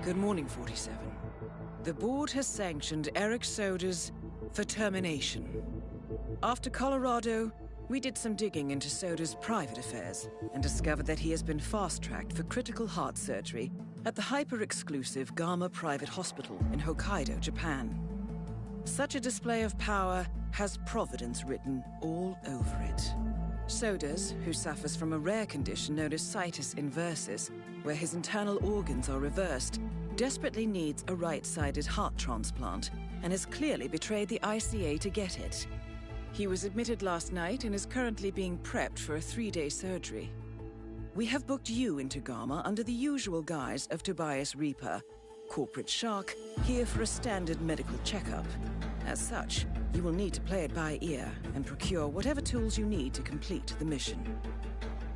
Good morning, 47. The board has sanctioned Eric Soda's for termination. After Colorado, we did some digging into Soda's private affairs and discovered that he has been fast-tracked for critical heart surgery at the hyper-exclusive Gama Private Hospital in Hokkaido, Japan. Such a display of power has Providence written all over it. Sodas, who suffers from a rare condition known as Situs Inversus, where his internal organs are reversed, desperately needs a right-sided heart transplant and has clearly betrayed the ICA to get it. He was admitted last night and is currently being prepped for a 3-day surgery. We have booked you into Gama under the usual guise of Tobias Reaper, corporate shark, here for a standard medical checkup. As such, you will need to play it by ear and procure whatever tools you need to complete the mission.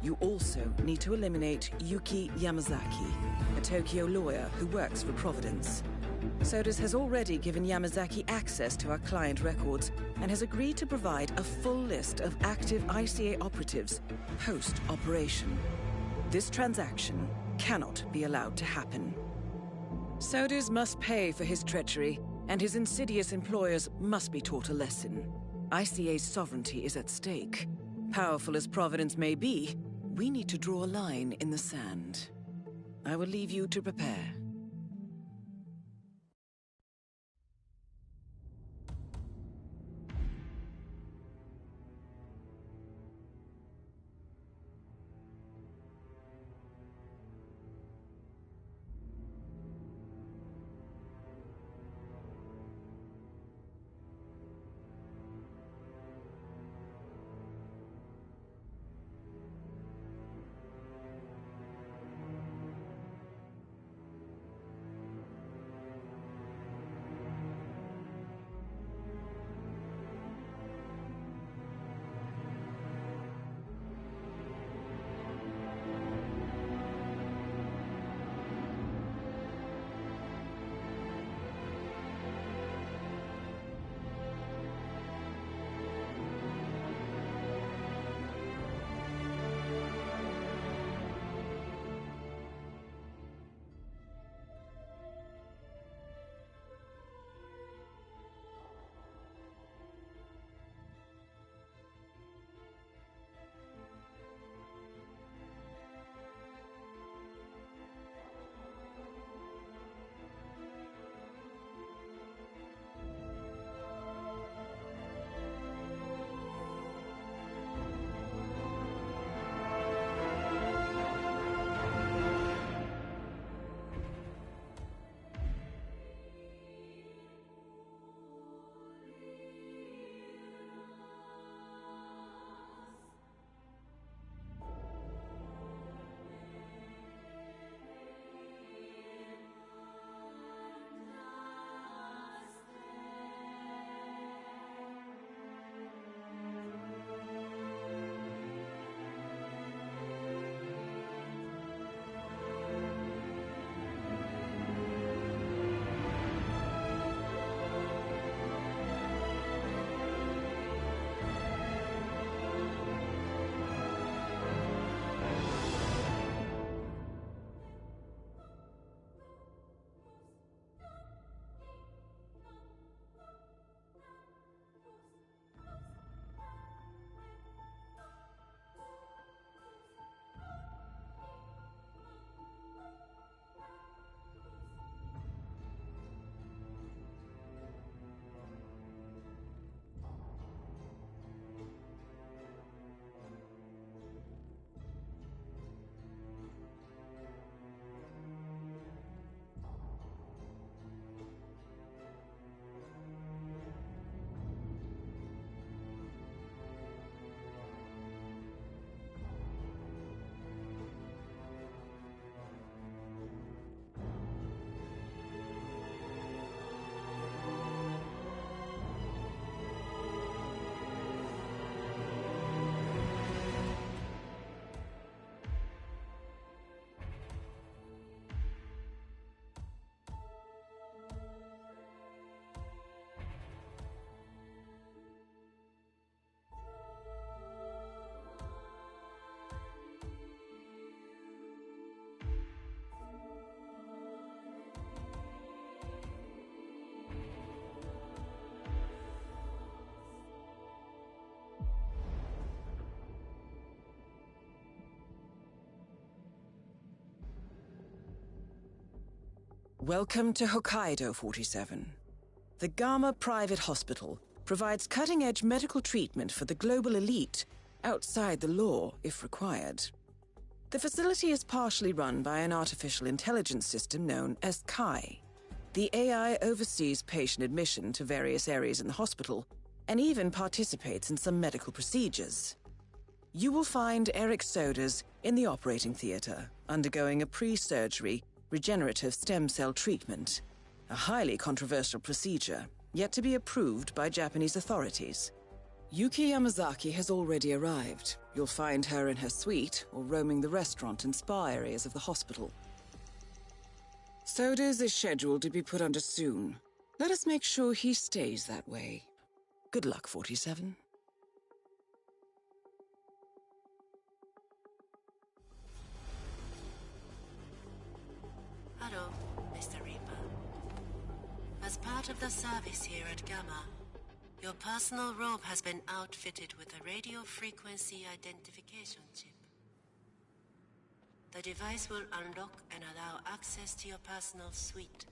You also need to eliminate Yuki Yamazaki, a Tokyo lawyer who works for Providence. Sodas has already given Yamazaki access to our client records and has agreed to provide a full list of active ICA operatives post-operation. This transaction cannot be allowed to happen. Sodas must pay for his treachery, and his insidious employers must be taught a lesson. ICA's sovereignty is at stake. Powerful as Providence may be, we need to draw a line in the sand. I will leave you to prepare. Welcome to Hokkaido, 47. The Gamma Private Hospital provides cutting-edge medical treatment for the global elite, outside the law if required. The facility is partially run by an artificial intelligence system known as Kai. The AI oversees patient admission to various areas in the hospital, and even participates in some medical procedures. You will find Eric Sodas in the operating theater, undergoing a pre-surgery regenerative stem cell treatment, a highly controversial procedure, yet to be approved by Japanese authorities. Yuki Yamazaki has already arrived. You'll find her in her suite or roaming the restaurant and spa areas of the hospital. Sodas is scheduled to be put under soon. Let us make sure he stays that way. Good luck, 47. Hello, Mr. Reaper. As part of the service here at Gamma, your personal robe has been outfitted with a radio frequency identification chip. The device will unlock and allow access to your personal suite.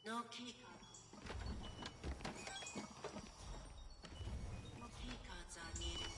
No keycards. No keycards are needed.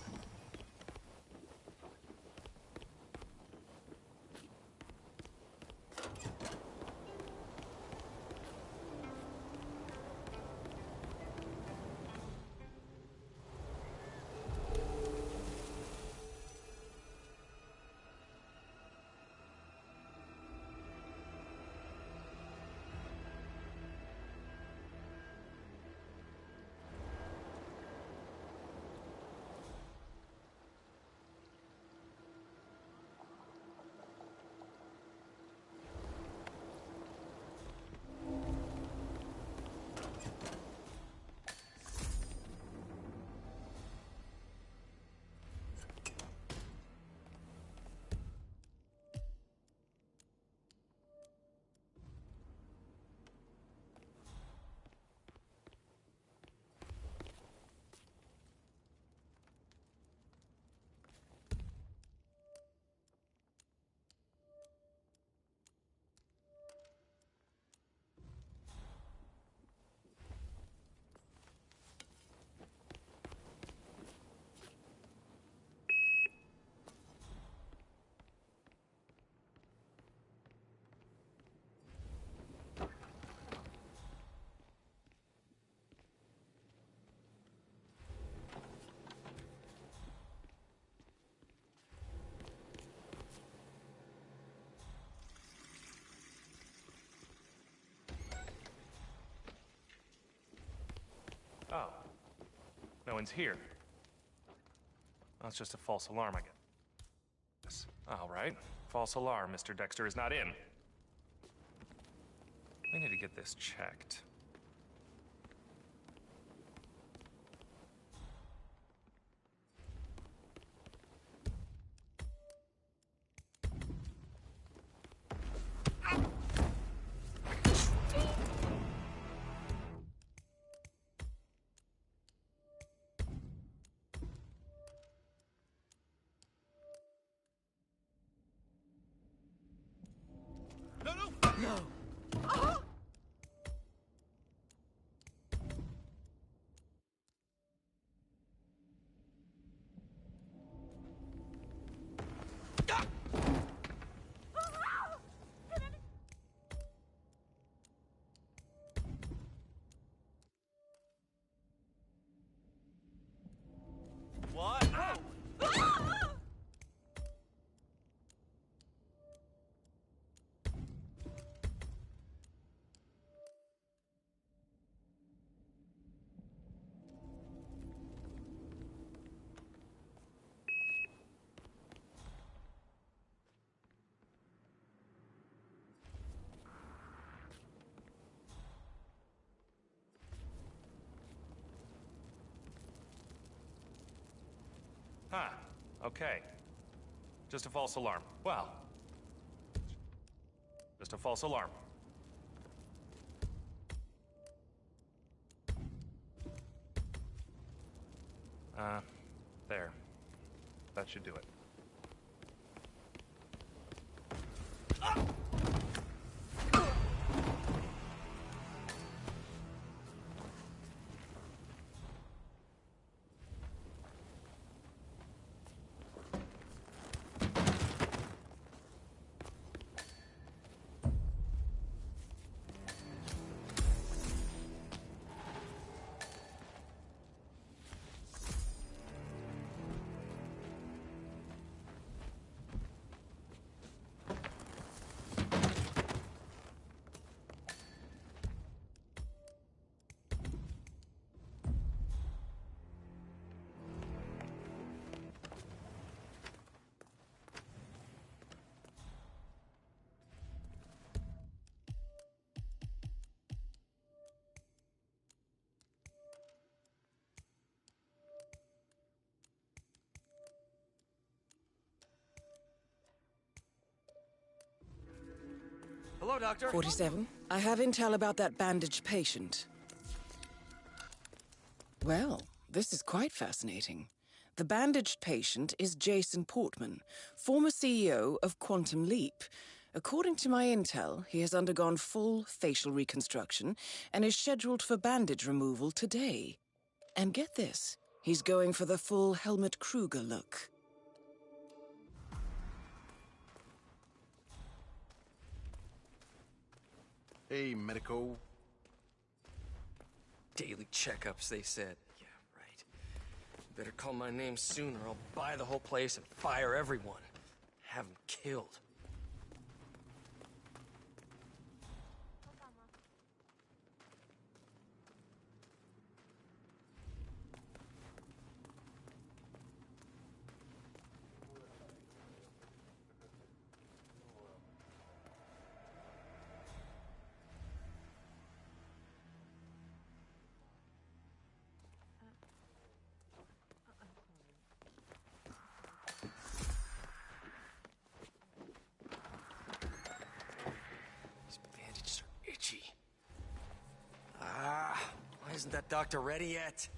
Oh. No one's here. That's just a false alarm, I guess. All right. False alarm. Mr. Dexter is not in. We need to get this checked. No! Huh. Okay. Just a false alarm. Well, just a false alarm. There. That should do it. Hello, Doctor. 47. I have intel about that bandaged patient. Well, this is quite fascinating. The bandaged patient is Jason Portman, former CEO of Quantum Leap. According to my intel, he has undergone full facial reconstruction and is scheduled for bandage removal today. And get this, he's going for the full Helmut Kruger look. Hey, medico. Daily checkups, they said. Yeah, right. Better call my name soon or I'll buy the whole place and fire everyone. Have them killed. Why isn't that doctor ready yet?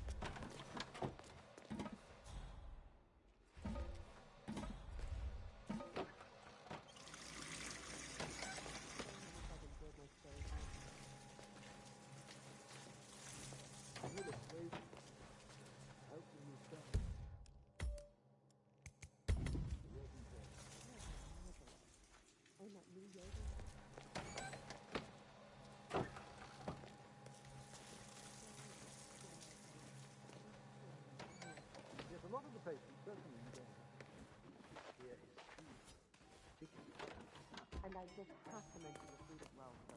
And I just have to mention the food as well, so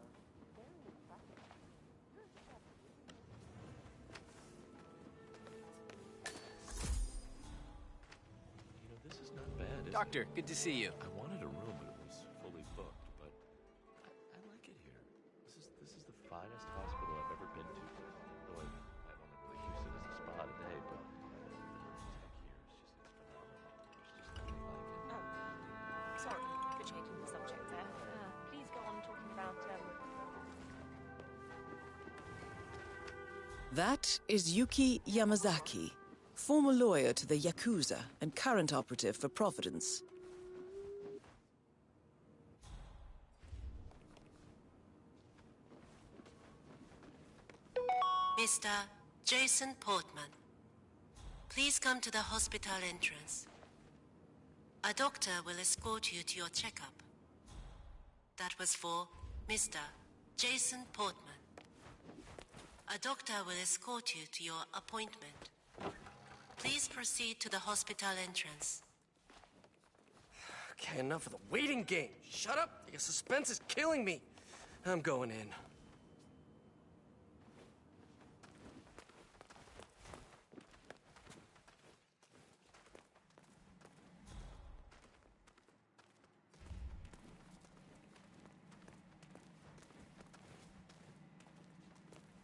very impressive. You know, this is not bad, is Doctor, it? good to see you. I wanted a room, but it was fully booked. But I like it here. This is the finest hospital I've ever been to. Though I don't really use it as a spa today, but the tech here is just phenomenal. There's just nothing like it. Oh, sorry for changing the subject there. Please go on talking about, That is Yuki Yamazaki, former lawyer to the Yakuza and current operative for Providence. Mr. Jason Portman, please come to the hospital entrance. A doctor will escort you to your checkup. That was for Mr. Jason Portman. A doctor will escort you to your appointment. Please proceed to the hospital entrance. Okay, enough of the waiting game. Shut up! Your suspense is killing me. I'm going in.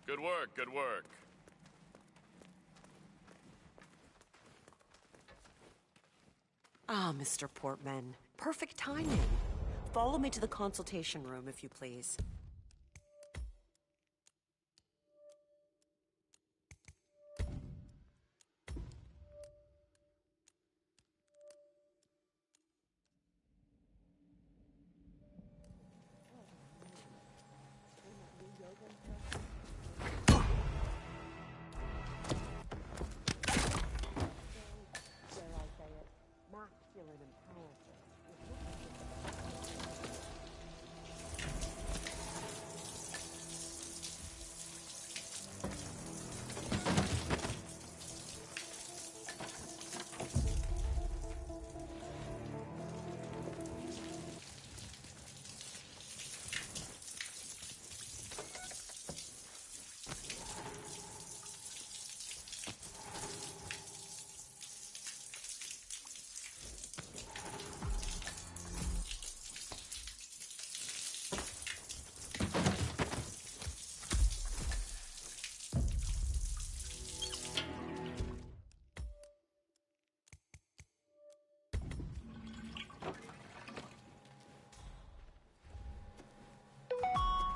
Good work, good work. Ah, Mr. Portman. Perfect timing. Follow me to the consultation room, if you please.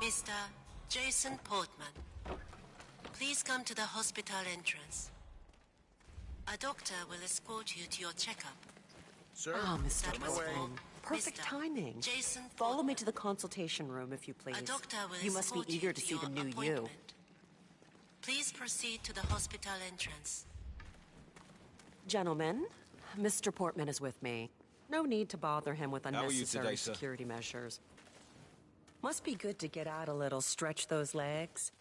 Mr. Jason Portman, please come to the hospital entrance. A doctor will escort you to your checkup. Sir? Ah, Mr. That was Portman. for Perfect Mr. timing. Jason Follow me Portman. to the consultation room, if you please. A doctor will You must be escort eager you to to see the your new you. appointment. Please proceed to the hospital entrance. Gentlemen, Mr. Portman is with me. No need to bother him with How are you unnecessary today, sir? security measures. Must be good to get out a little, stretch those legs.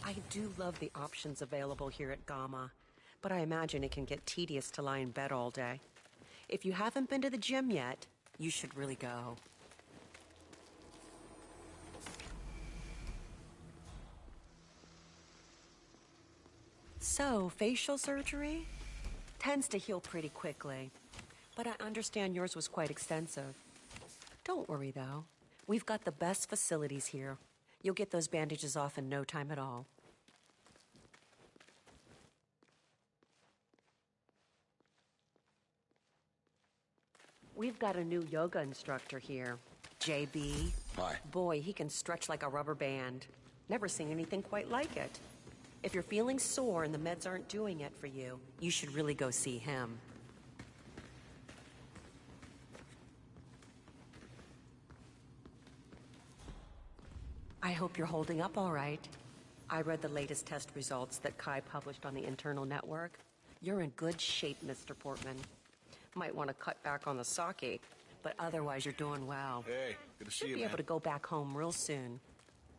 I do love the options available here at Gamma, but I imagine it can get tedious to lie in bed all day. If you haven't been to the gym yet, you should really go. So, facial surgery? Tends to heal pretty quickly, but I understand yours was quite extensive. Don't worry, though. We've got the best facilities here. You'll get those bandages off in no time at all. We've got a new yoga instructor here, JB. Hi. Boy, he can stretch like a rubber band. Never seen anything quite like it. If you're feeling sore and the meds aren't doing it for you, you should really go see him. I hope you're holding up all right. I read the latest test results that Kai published on the internal network. You're in good shape, Mr. Portman. Might want to cut back on the sake, but otherwise you're doing well. Hey, good to see Should you, be man. able to go back home real soon.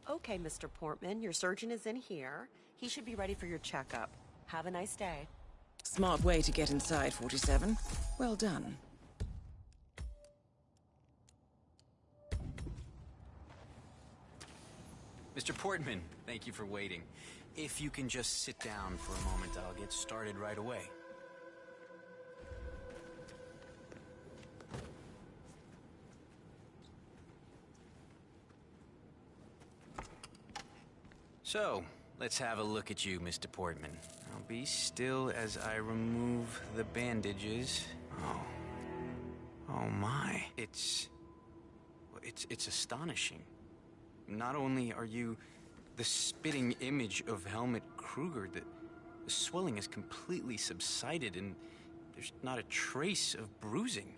Okay, Mr. Portman, your surgeon is in here. He should be ready for your checkup. Have a nice day. Smart way to get inside, 47. Well done. Mr. Portman, thank you for waiting. If you can just sit down for a moment, I'll get started right away. So, let's have a look at you, Mr. Portman. Now be still as I remove the bandages. Oh my. It's astonishing. Not only are you the spitting image of Helmut Kruger, the swelling has completely subsided and there's not a trace of bruising.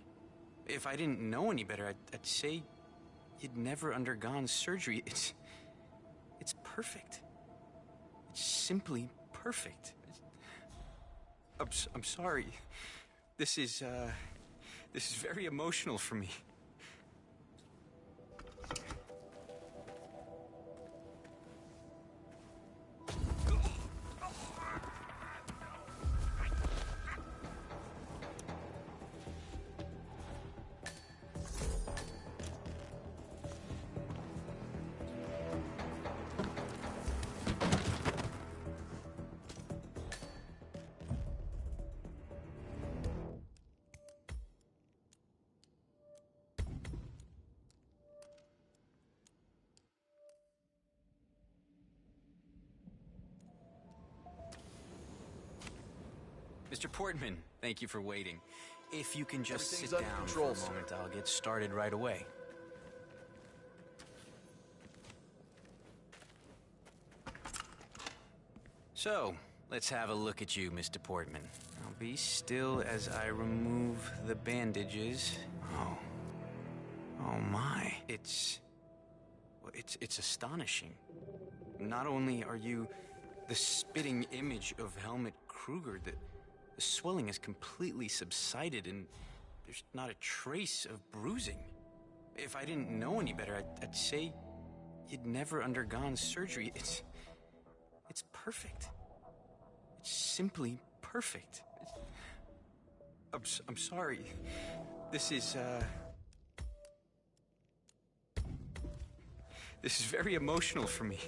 If I didn't know any better, I'd say you'd never undergone surgery. It's perfect. It's simply perfect. I'm sorry. This is very emotional for me. Mr. Portman, thank you for waiting. If you can just Everything's sit under down control, for a moment, sir. I'll get started right away. So, let's have a look at you, Mr. Portman. Now be still as I remove the bandages. Oh. Oh my. It's astonishing. Not only are you the spitting image of Helmut Kruger, the swelling has completely subsided and there's not a trace of bruising. If I didn't know any better, I'd say you'd never undergone surgery. It's perfect. It's simply perfect. I'm sorry. This is very emotional for me.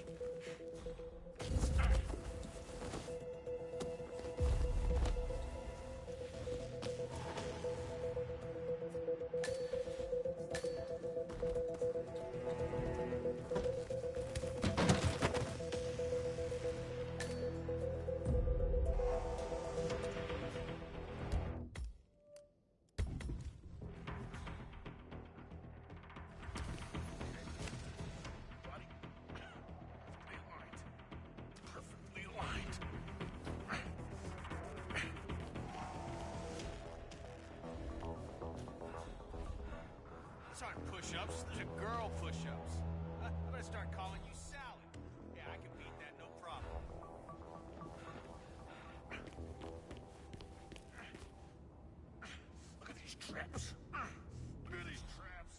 Push-ups? Those are girl push-ups. I better start calling you Sally. Yeah, I can beat that, no problem. Look at these traps. Look at these traps.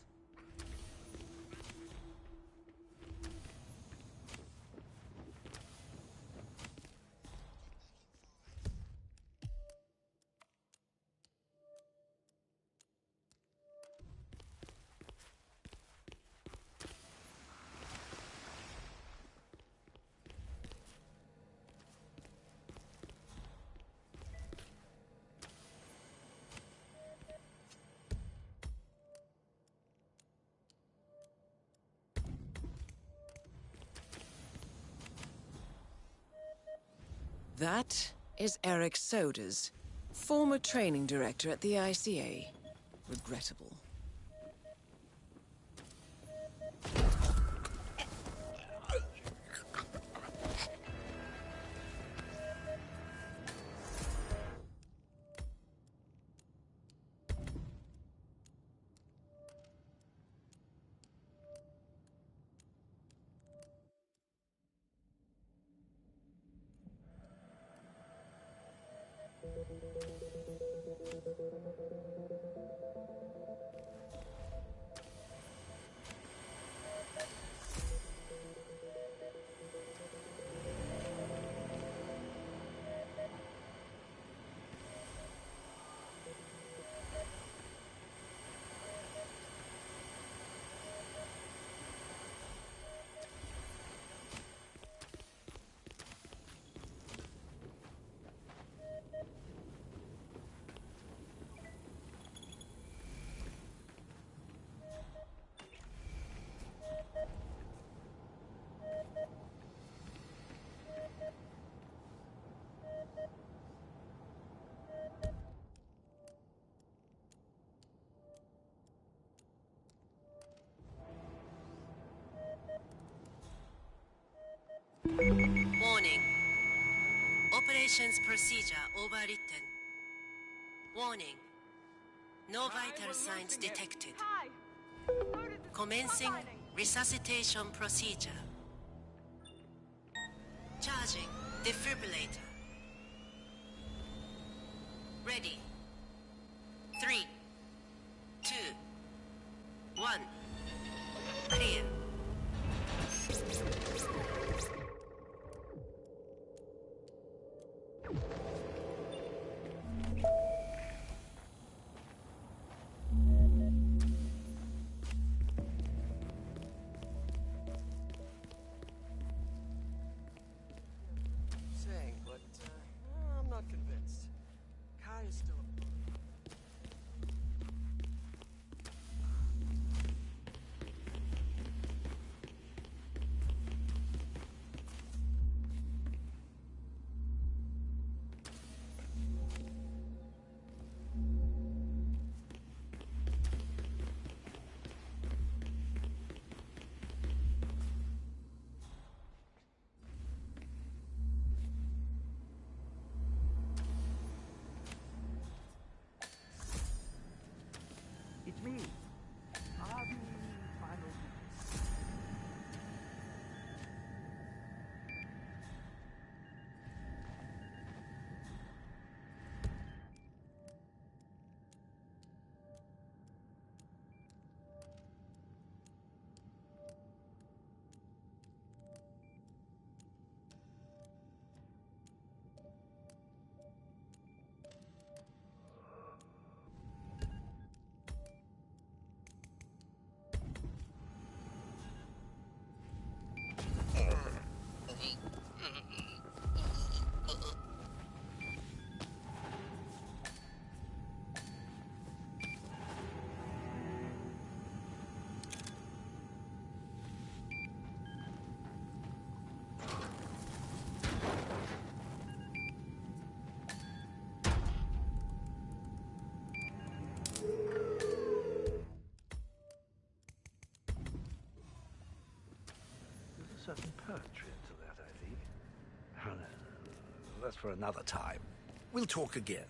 That is Eric Soders, former training director at the ICA. Regrettable. Warning. Operations procedure overwritten. Warning. No vital signs detected. Commencing resuscitation procedure. Charging defibrillator. Ready. 3, 2, 1. Clear. Saying, but I'm not convinced. Kai is still a... certain poetry to that, I think. That's for another time. We'll talk again.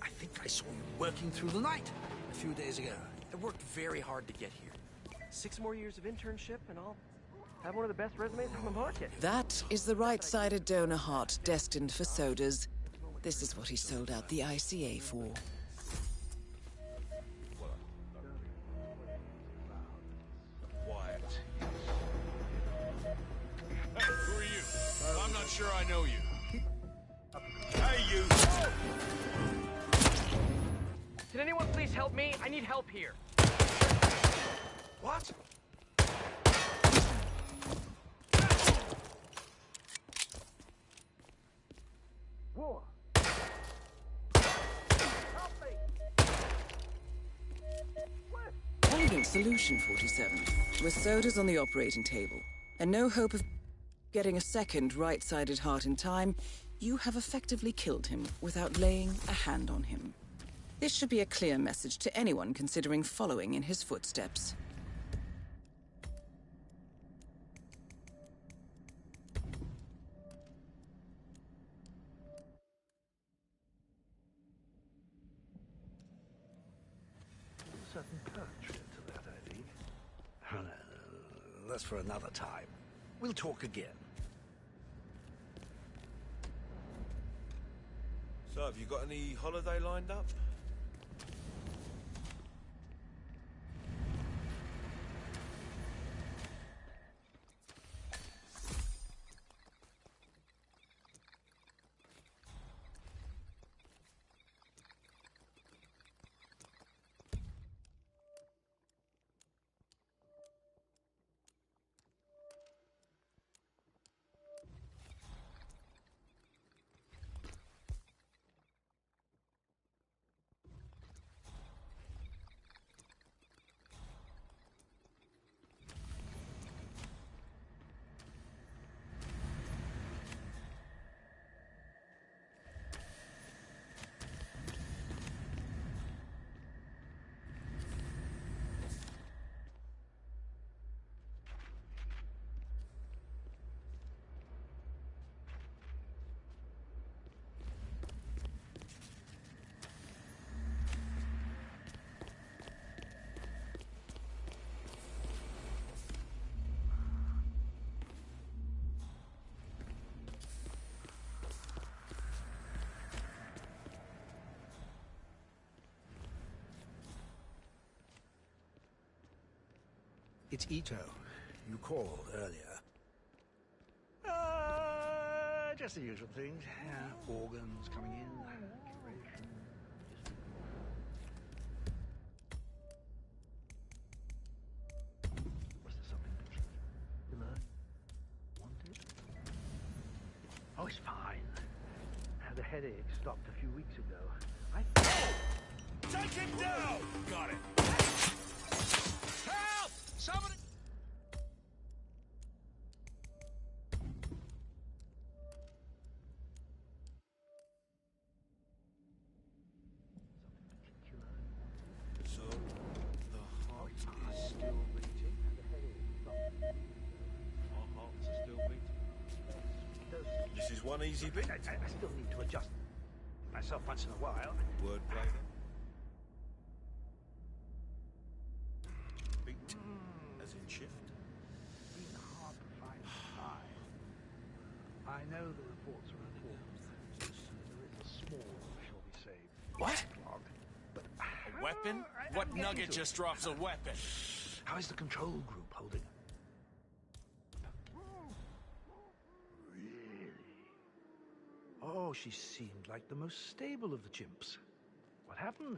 I think I saw you working through the night a few days ago. I worked very hard to get here. 6 more years of internship and I'll have one of the best resumes on the market. That is the right-sided donor heart destined for Sodas. This is what he sold out the ICA for. Quiet. Hey, who are you? I'm not sure I know you. Hey, you! Can anyone please help me? I need help here. What? Whoa. Help me! Elegant solution, 47. With Sodas on the operating table, and no hope of getting a second right-sided heart in time, you have effectively killed him without laying a hand on him. This should be a clear message to anyone considering following in his footsteps. Certain poetry to that, I think. That's for another time. We'll talk again. So, have you got any holiday lined up? It's Ito. You called earlier. Just the usual things. Organs coming in, curation. Was there something particular? Wanted? Oh, it's fine. Had a headache. Stopped a few weeks ago. Take him down! Got it. Help! Somebody! So, the heart is still beating? Our hearts are still beating? This is one easy bit. I still need to adjust myself once in a while. Wordplay then. Beat, as in shift. Been hard to find time. I know the reports are important. There is a small, shall we say, What? backlog, but A weapon? What nugget just drops a weapon? how is the control group holding up? Really? Oh, she seemed like the most stable of the chimps. What happened?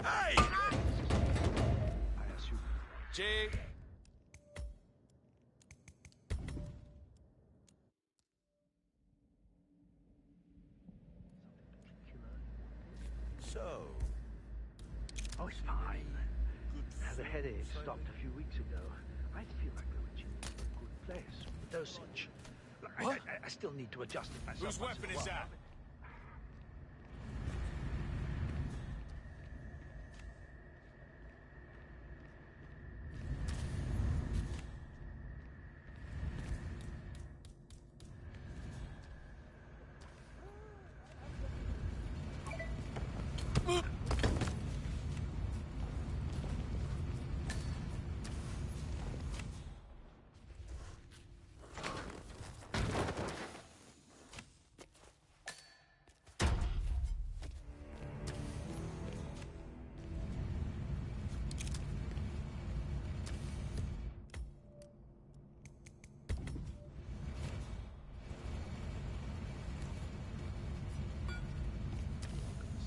Hey! I assume. Jake! So, Oh, it's fine. good Had a food, headache. say Stopped they? a few weeks ago. I feel like we're reaching a good place with the dosage. Look, What? I still need to adjust it myself. Whose once in weapon a is while. that?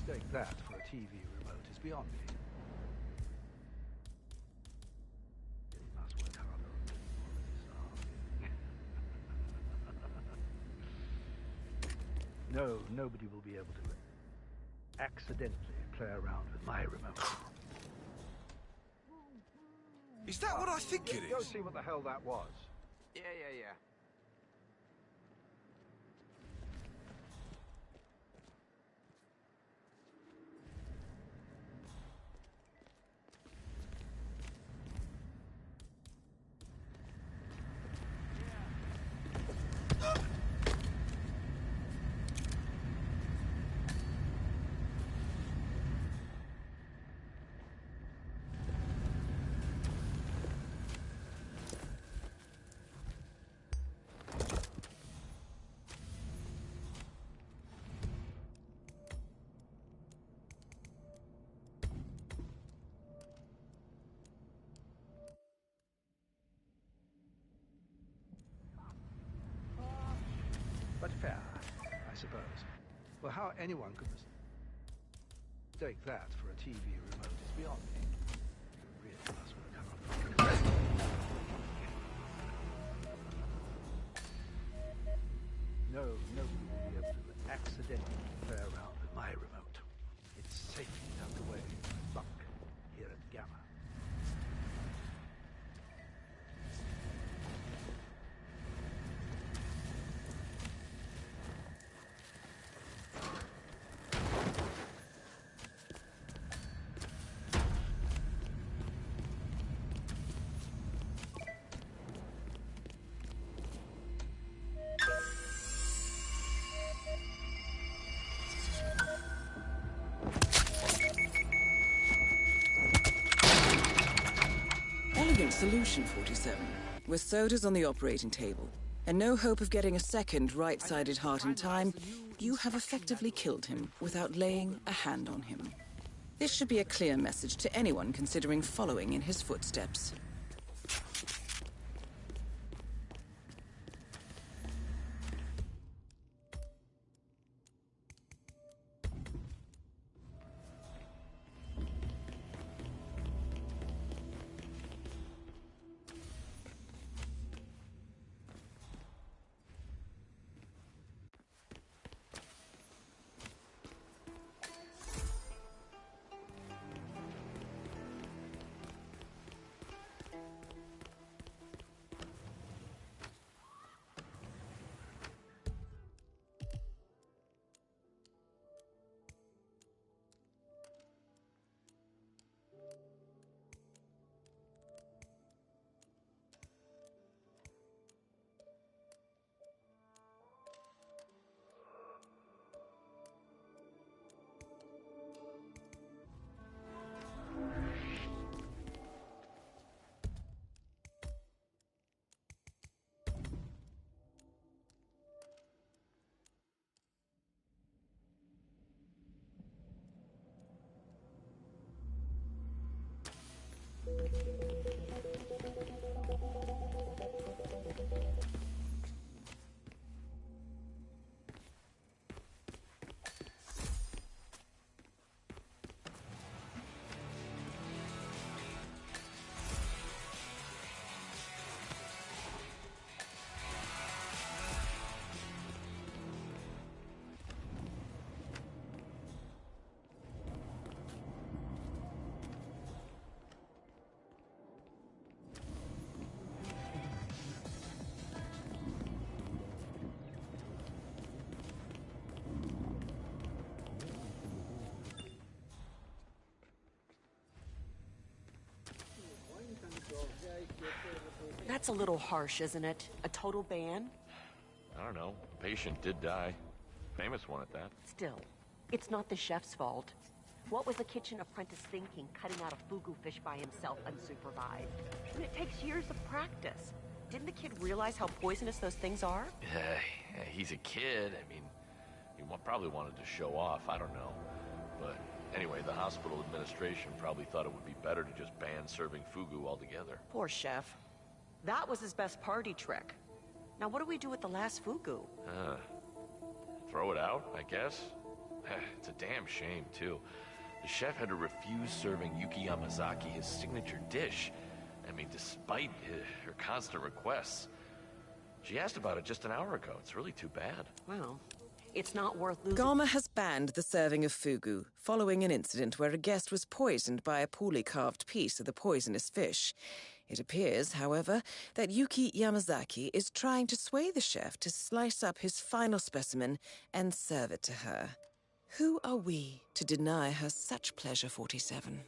Mistake that for a TV remote is beyond me. You must work harder on the quality. No, nobody will be able to accidentally play around with my remote. Is that what I think it Go is? see what the hell that was. Yeah. But fair, I suppose. Well, how anyone could mistake that for a TV remote is beyond me. You really must work hard. No, nobody will be able to accidentally play around with my remote. It's safely tucked away in my bunk here at Gamma. Elegant solution, 47. With sodas on the operating table, and no hope of getting a second right-sided heart in time, you have effectively killed him without laying a hand on him. This should be a clear message to anyone considering following in his footsteps. That's a little harsh, isn't it? A total ban? I don't know. The patient did die. Famous one at that. Still, it's not the chef's fault. What was the kitchen apprentice thinking, cutting out a fugu fish by himself unsupervised? I mean, it takes years of practice. Didn't the kid realize how poisonous those things are? Yeah, he's a kid. I mean, he probably wanted to show off. I don't know. But anyway, the hospital administration probably thought it would be better to just ban serving fugu altogether. Poor chef. That was his best party trick. Now what do we do with the last fugu? Throw it out, I guess? It's a damn shame, too. The chef had to refuse serving Yuki Yamazaki his signature dish. I mean, despite her constant requests. She asked about it just an hour ago. It's really too bad. Well, it's not worth losing. Gama has banned the serving of fugu, following an incident where a guest was poisoned by a poorly carved piece of the poisonous fish. It appears, however, that Yuki Yamazaki is trying to sway the chef to slice up his final specimen and serve it to her. Who are we to deny her such pleasure, 47?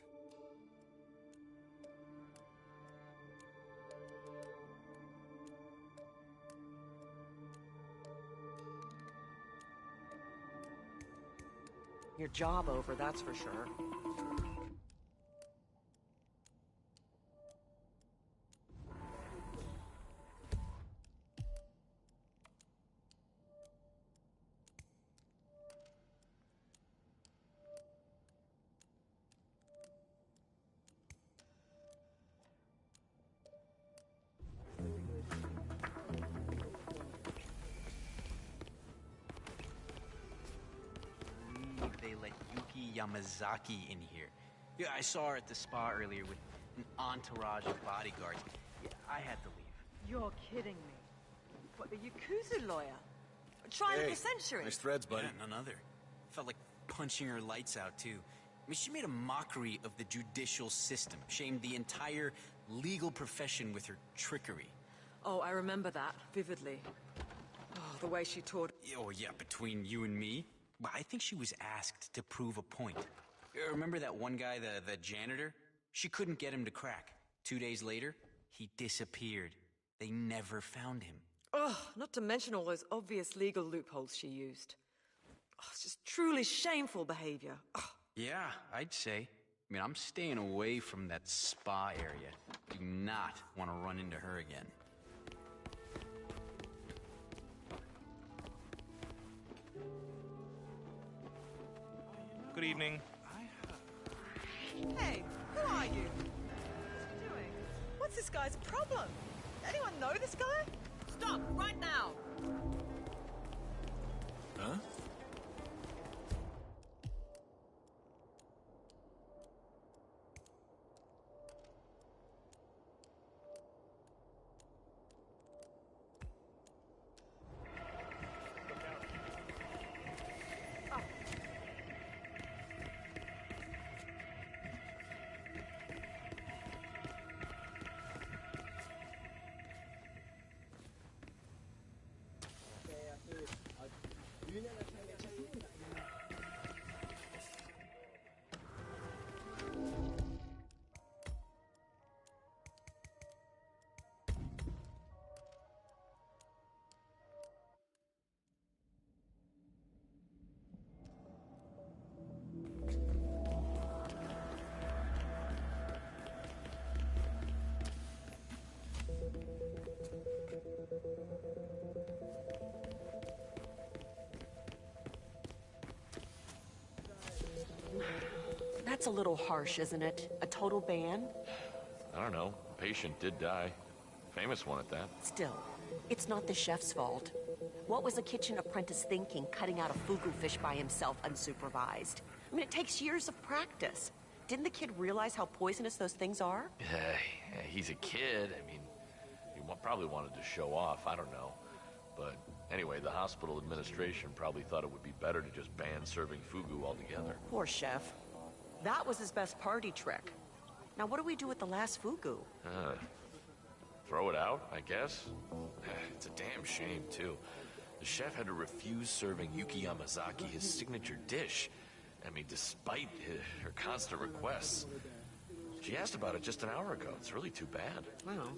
Your job over, that's for sure. They let Yuki Yamazaki in here. Yeah, I saw her at the spa earlier with an entourage of bodyguards. Yeah, I had to leave. You're kidding me. What, the Yakuza lawyer? Trial of the century? Nice threads, buddy. Yeah, none other. Felt like punching her lights out, too. I mean, she made a mockery of the judicial system, shamed the entire legal profession with her trickery. Oh, I remember that vividly. Oh, the way she taught. Oh, yeah, between you and me? Well, I think she was asked to prove a point. Remember that one guy, the janitor? She couldn't get him to crack. 2 days later, he disappeared. They never found him. Oh, not to mention all those obvious legal loopholes she used. Oh, it's just truly shameful behavior. Oh. Yeah, I'd say. I mean, I'm staying away from that spa area. Do not want to run into her again. Good evening. Hey, who are you? What's he doing? What's this guy's problem? Anyone know this guy? Stop, right now! Huh? That's a little harsh, isn't it? A total ban? I don't know. A patient did die. Famous one at that. Still, it's not the chef's fault. What was a kitchen apprentice thinking, cutting out a fugu fish by himself unsupervised? I mean, it takes years of practice. Didn't the kid realize how poisonous those things are? Yeah, he's a kid. I mean, he probably wanted to show off. I don't know. But anyway, the hospital administration probably thought it would be better to just ban serving fugu altogether. Poor chef. That was his best party trick. Now what do we do with the last fugu? Throw it out, I guess? It's a damn shame, too. The chef had to refuse serving Yuki Yamazaki his signature dish. I mean, despite her constant requests. She asked about it just an hour ago. It's really too bad. Well,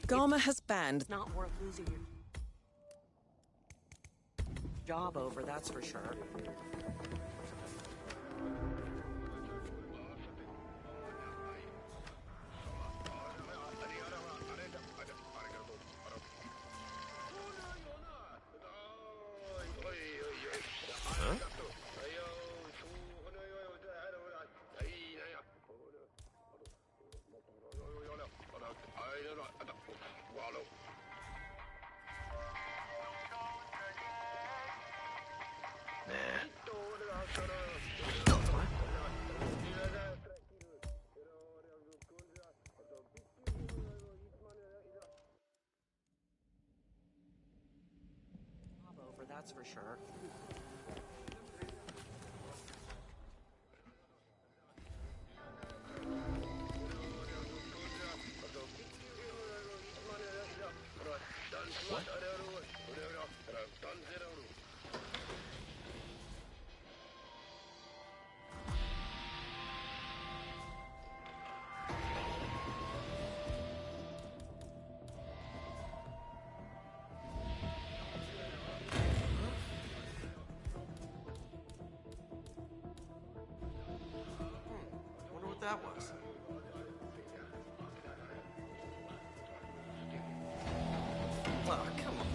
Gama has banned. It's not worth losing your job over, that's for sure. that's for sure. What? Wonder what that was. Oh, come on.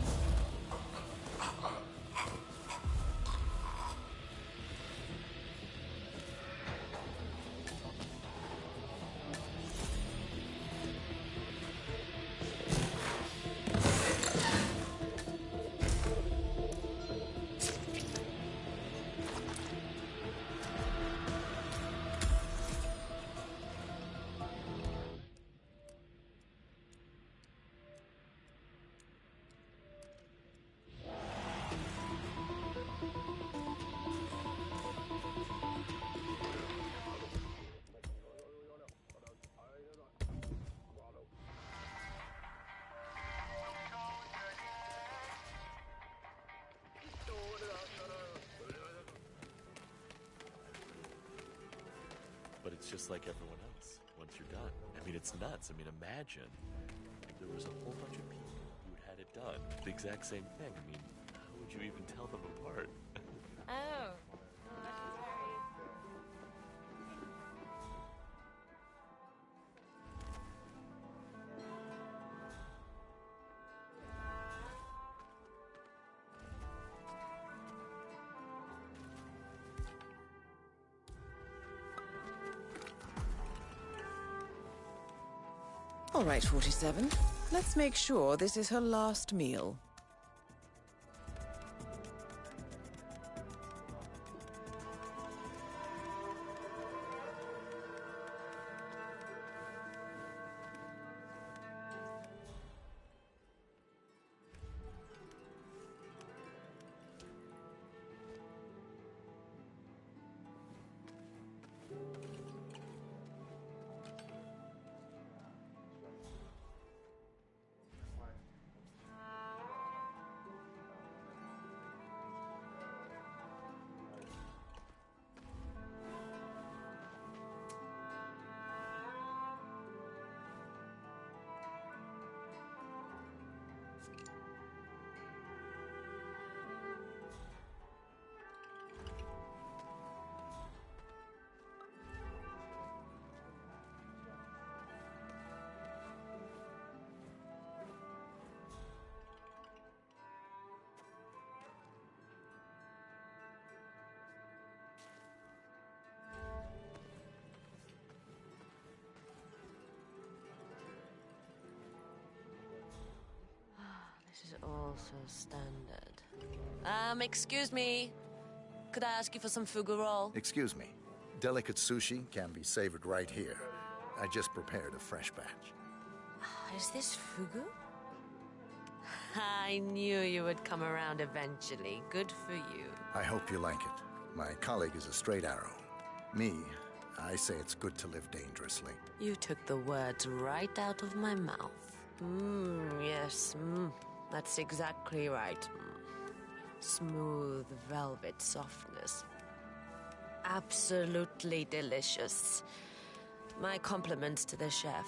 But it's just like everyone else once you're done. I mean, it's nuts. I mean, imagine if there was a whole bunch of people who had it done. The exact same thing. I mean, how would you even tell them apart? Oh. All right, 47. Let's make sure this is her last meal. This is all so standard. Excuse me. Could I ask you for some fugu roll? Excuse me. Delicate sushi can be savored right here. I just prepared a fresh batch. Is this fugu? I knew you would come around eventually. Good for you. I hope you like it. My colleague is a straight arrow. Me, I say it's good to live dangerously. You took the words right out of my mouth. Yes, that's exactly right. Smooth velvet softness. Absolutely delicious. My compliments to the chef.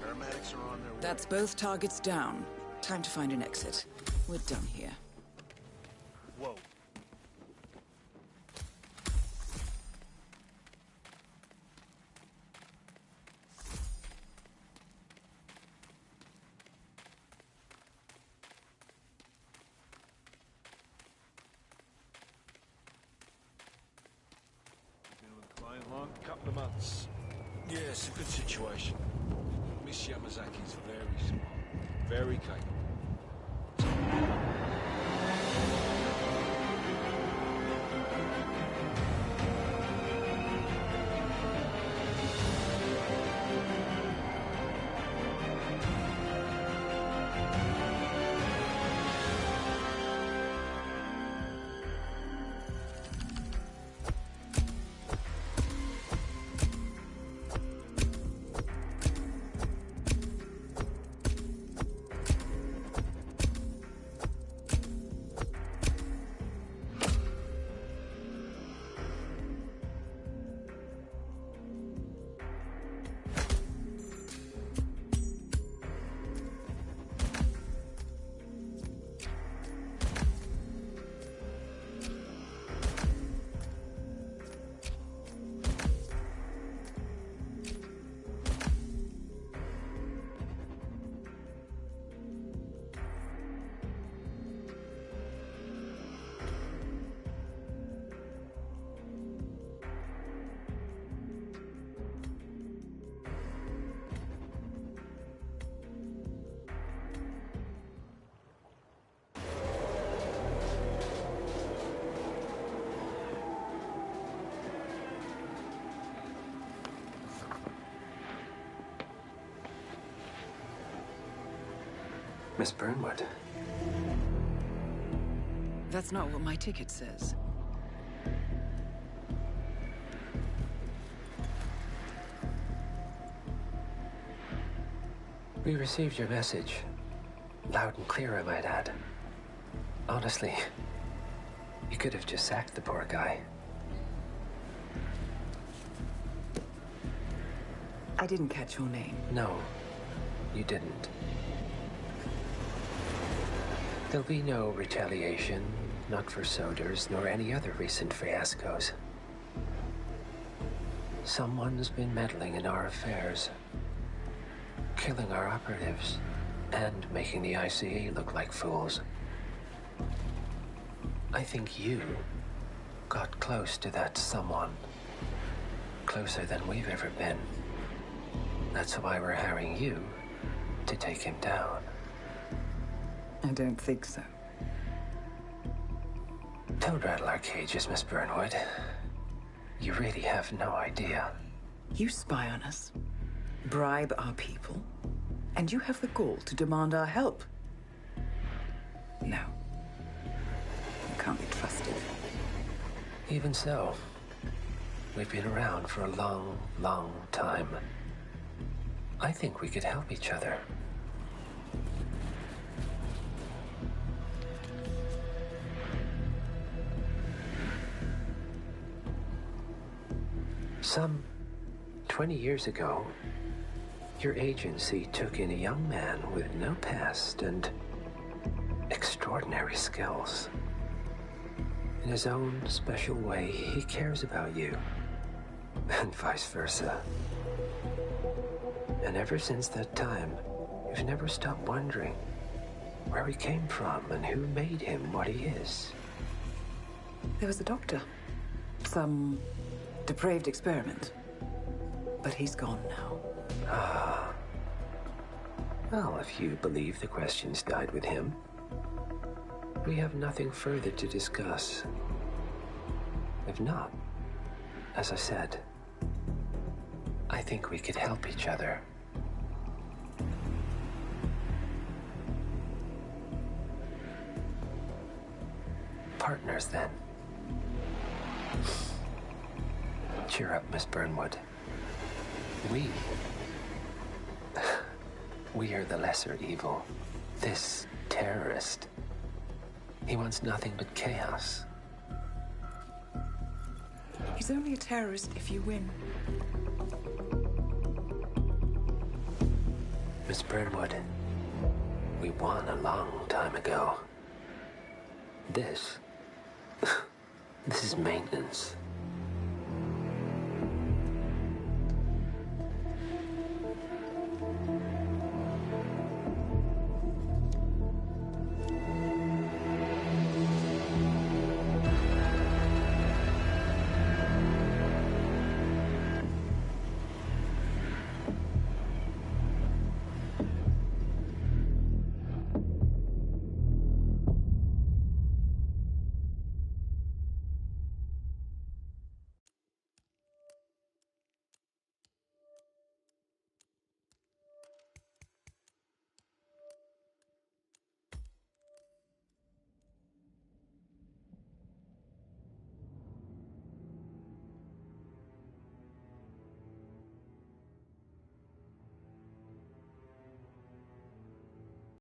Paramedics are on their way. That's both targets down. Time to find an exit. We're done here. Whoa. Been with the client long? Couple of months. Yeah, it's a good situation. Miss Yamazaki's very smart, very capable. Miss Burnwood. That's not what my ticket says. We received your message. Loud and clear, I might add. Honestly, you could have just sacked the poor guy. I didn't catch your name. No, you didn't. There'll be no retaliation, not for Soders, nor any other recent fiascos. Someone's been meddling in our affairs, killing our operatives, and making the ICE look like fools. I think you got close to that someone. Closer than we've ever been. That's why we're hiring you to take him down. I don't think so. Don't rattle our cages, Miss Burnwood. You really have no idea. You spy on us, bribe our people, and you have the gall to demand our help. No. You can't be trusted. Even so, we've been around for a long, long time. I think we could help each other. Some 20 years ago, your agency took in a young man with no past and extraordinary skills. In his own special way, he cares about you, and vice versa. And ever since that time, you've never stopped wondering where he came from and who made him what he is. There was a doctor. Some depraved experiment. But he's gone now. Ah. Well, if you believe the questions died with him, we have nothing further to discuss. If not, as I said, I think we could help each other. Partners, then. Cheer up, Miss Burnwood. We are the lesser evil. This terrorist, he wants nothing but chaos. He's only a terrorist if you win. Miss Burnwood, we won a long time ago. This is maintenance.